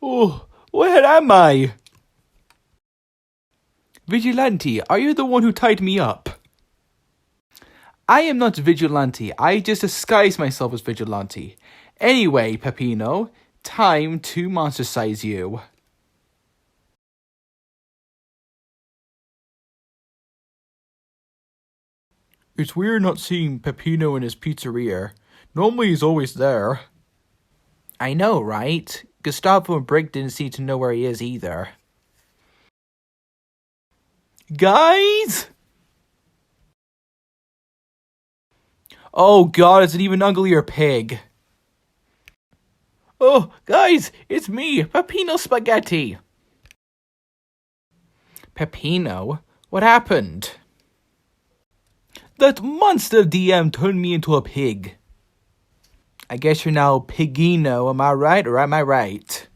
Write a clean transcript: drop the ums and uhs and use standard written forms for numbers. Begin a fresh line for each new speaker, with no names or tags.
Oh, where am I? Vigilante, are you the one who tied me up? I am not Vigilante, I just disguised myself as Vigilante. Anyway, Peppino, time to monstersize you. It's weird not seeing Peppino in his pizzeria. Normally he's always there. I know, right? Gustavo and Brick didn't seem to know where he is either. Guys? Oh god, it's an even uglier pig. Oh, guys, it's me, Peppino Spaghetti. Peppino? What happened? That monster DM turned me into a pig. I guess you're now Piggeno, am I right or am I right?